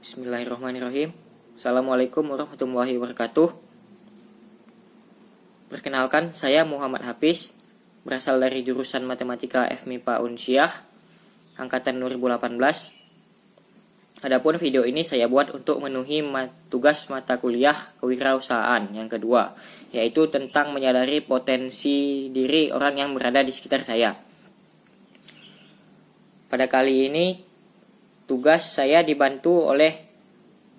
Bismillahirrahmanirrahim. Assalamualaikum warahmatullahi wabarakatuh. Perkenalkan, saya Muhammad Hafiz, berasal dari jurusan Matematika FMIPA Unsyah, angkatan 2018. Adapun video ini saya buat untuk memenuhi tugas mata kuliah kewirausahaan yang kedua, yaitu tentang menyadari potensi diri orang yang berada di sekitar saya. Pada kali ini, tugas saya dibantu oleh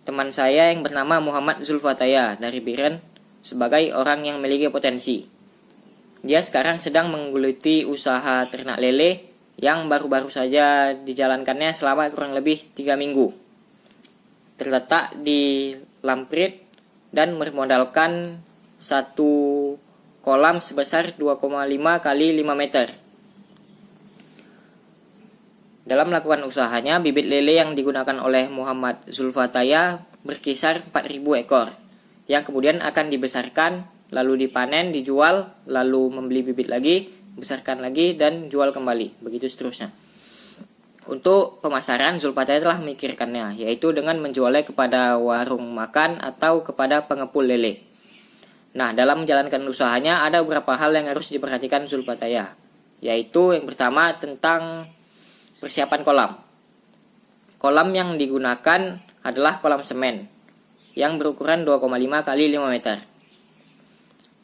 teman saya yang bernama Muhammad Zulfataya dari Biren sebagai orang yang memiliki potensi. Dia sekarang sedang menggeluti usaha ternak lele yang baru-baru saja dijalankannya selama kurang lebih 3 minggu. Terletak di Lamprit dan bermodalkan satu kolam sebesar 2,5 kali 5 meter. Dalam melakukan usahanya, bibit lele yang digunakan oleh Muhammad Zulfataya berkisar 4.000 ekor, yang kemudian akan dibesarkan, lalu dipanen, dijual, lalu membeli bibit lagi, besarkan lagi, dan jual kembali, begitu seterusnya. Untuk pemasaran, Zulfataya telah memikirkannya, yaitu dengan menjualnya kepada warung makan atau kepada pengepul lele. Nah, dalam menjalankan usahanya, ada beberapa hal yang harus diperhatikan Zulfataya, yaitu yang pertama tentang persiapan kolam. Kolam yang digunakan adalah kolam semen yang berukuran 2,5 kali 5 meter.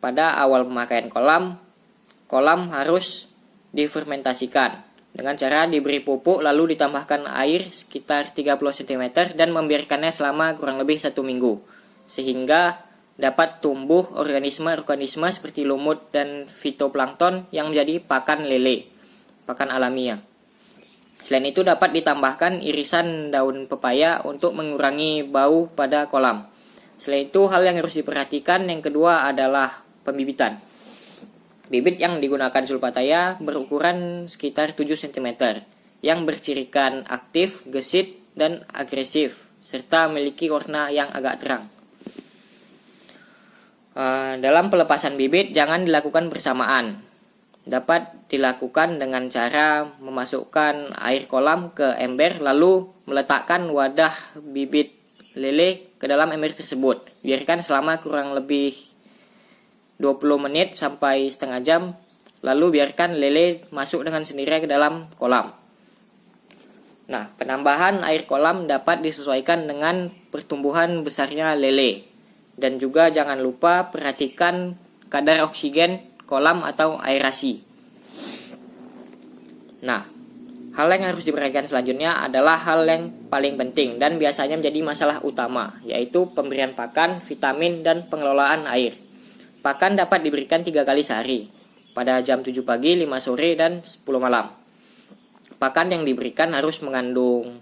Pada awal pemakaian kolam harus difermentasikan dengan cara diberi pupuk lalu ditambahkan air sekitar 30 cm dan membiarkannya selama kurang lebih 1 minggu sehingga dapat tumbuh organisme-organisme seperti lumut dan fitoplankton yang menjadi pakan lele, pakan alamiah. Selain itu dapat ditambahkan irisan daun pepaya untuk mengurangi bau pada kolam. Selain itu hal yang harus diperhatikan yang kedua adalah pembibitan. Bibit yang digunakan Zulfataya berukuran sekitar 7 cm yang bercirikan aktif, gesit, dan agresif serta memiliki warna yang agak terang. Dalam pelepasan bibit jangan dilakukan bersamaan. Dapat dilakukan dengan cara memasukkan air kolam ke ember lalu meletakkan wadah bibit lele ke dalam ember tersebut. Biarkan selama kurang lebih 20 menit sampai setengah jam, lalu biarkan lele masuk dengan sendirinya ke dalam kolam. Nah, penambahan air kolam dapat disesuaikan dengan pertumbuhan besarnya lele. Dan juga jangan lupa perhatikan kadar oksigen kolam atau aerasi. Nah, hal yang harus diperhatikan selanjutnya adalah hal yang paling penting dan biasanya menjadi masalah utama, yaitu pemberian pakan, vitamin, dan pengelolaan air. Pakan dapat diberikan 3 kali sehari, pada jam 7 pagi, 5 sore, dan 10 malam. Pakan yang diberikan harus mengandung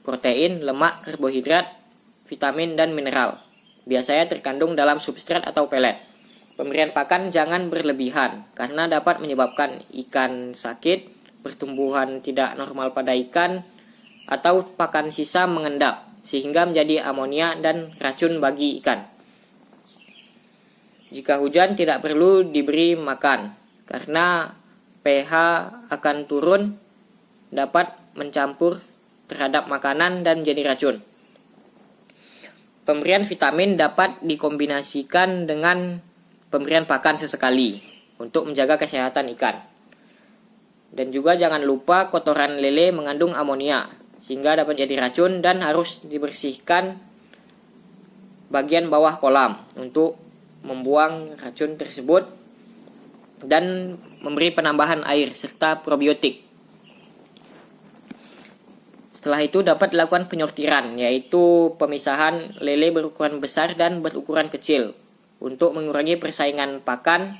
protein, lemak, karbohidrat, vitamin, dan mineral. Biasanya terkandung dalam substrat atau pelet. Pemberian pakan jangan berlebihan karena dapat menyebabkan ikan sakit, pertumbuhan tidak normal pada ikan, atau pakan sisa mengendap sehingga menjadi amonia dan racun bagi ikan. Jika hujan tidak perlu diberi makan karena pH akan turun, dapat mencampur terhadap makanan dan menjadi racun. Pemberian vitamin dapat dikombinasikan dengan pemberian pakan sesekali untuk menjaga kesehatan ikan. Dan juga jangan lupa kotoran lele mengandung amonia sehingga dapat jadi racun dan harus dibersihkan bagian bawah kolam untuk membuang racun tersebut dan memberi penambahan air serta probiotik. Setelah itu dapat dilakukan penyortiran, yaitu pemisahan lele berukuran besar dan berukuran kecil untuk mengurangi persaingan pakan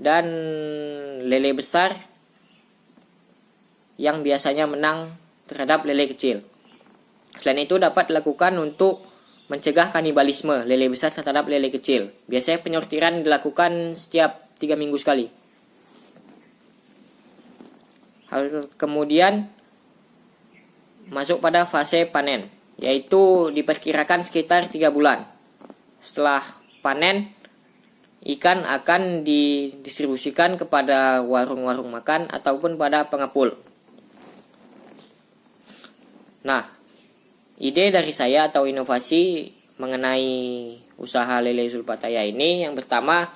dan lele besar yang biasanya menang terhadap lele kecil. Selain itu dapat dilakukan untuk mencegah kanibalisme lele besar terhadap lele kecil. Biasanya penyortiran dilakukan setiap 3 minggu sekali. Kemudian masuk pada fase panen, yaitu diperkirakan sekitar 3 bulan. Setelah panen, ikan akan didistribusikan kepada warung-warung makan ataupun pada pengepul. Nah, ide dari saya atau inovasi mengenai usaha lele Zulfataya ini, yang pertama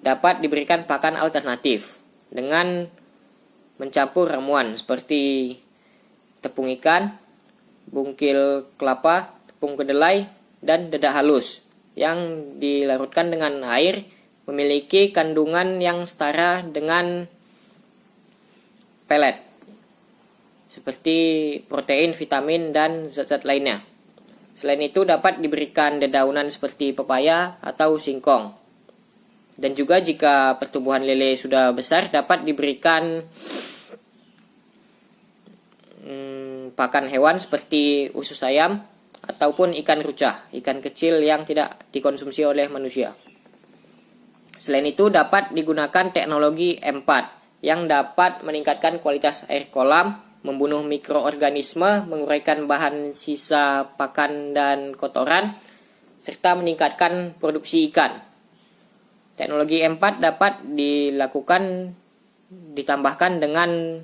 dapat diberikan pakan alternatif dengan mencampur ramuan seperti tepung ikan, bungkil kelapa, tepung kedelai, dan dedak halus yang dilarutkan dengan air, memiliki kandungan yang setara dengan pelet seperti protein, vitamin, dan zat-zat lainnya. Selain itu dapat diberikan dedaunan seperti pepaya atau singkong. Dan juga jika pertumbuhan lele sudah besar dapat diberikan pakan hewan seperti usus ayam ataupun ikan rucah, ikan kecil yang tidak dikonsumsi oleh manusia. Selain itu dapat digunakan teknologi M4 yang dapat meningkatkan kualitas air kolam, membunuh mikroorganisme, menguraikan bahan sisa pakan dan kotoran, serta meningkatkan produksi ikan. Teknologi M4 dapat ditambahkan dengan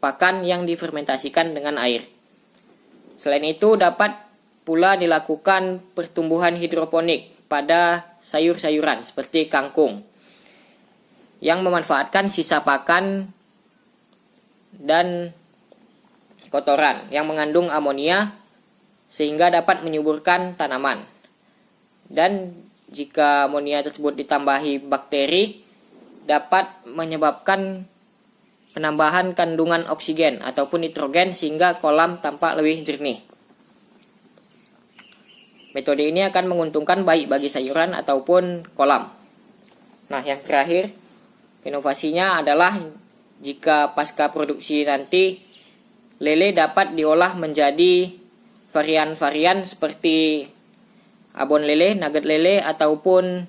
pakan yang difermentasikan dengan air. Selain itu dapat pula dilakukan pertumbuhan hidroponik pada sayur-sayuran seperti kangkung yang memanfaatkan sisa pakan dan kotoran yang mengandung amonia sehingga dapat menyuburkan tanaman. Dan jika amonia tersebut ditambahi bakteri dapat menyebabkan penambahan kandungan oksigen ataupun nitrogen sehingga kolam tampak lebih jernih. Metode ini akan menguntungkan baik bagi sayuran ataupun kolam. Nah, yang terakhir, inovasinya adalah jika pasca produksi nanti lele dapat diolah menjadi varian-varian seperti abon lele, nugget lele, ataupun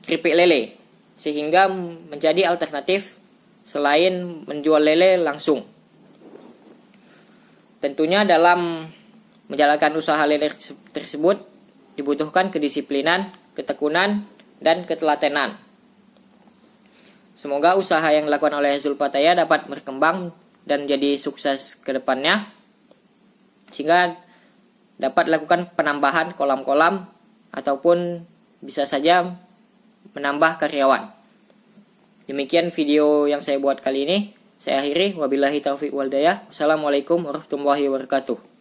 keripik lele, sehingga menjadi alternatif selain menjual lele langsung. Tentunya dalam menjalankan usaha lele tersebut dibutuhkan kedisiplinan, ketekunan, dan ketelatenan. Semoga usaha yang dilakukan oleh Zulfataya dapat berkembang dan jadi sukses ke depannya, sehingga dapat dilakukan penambahan kolam-kolam ataupun bisa saja menambah karyawan. Demikian video yang saya buat kali ini. Saya akhiri. Wabillahi taufiq wal hidayah. Wassalamualaikum warahmatullahi wabarakatuh.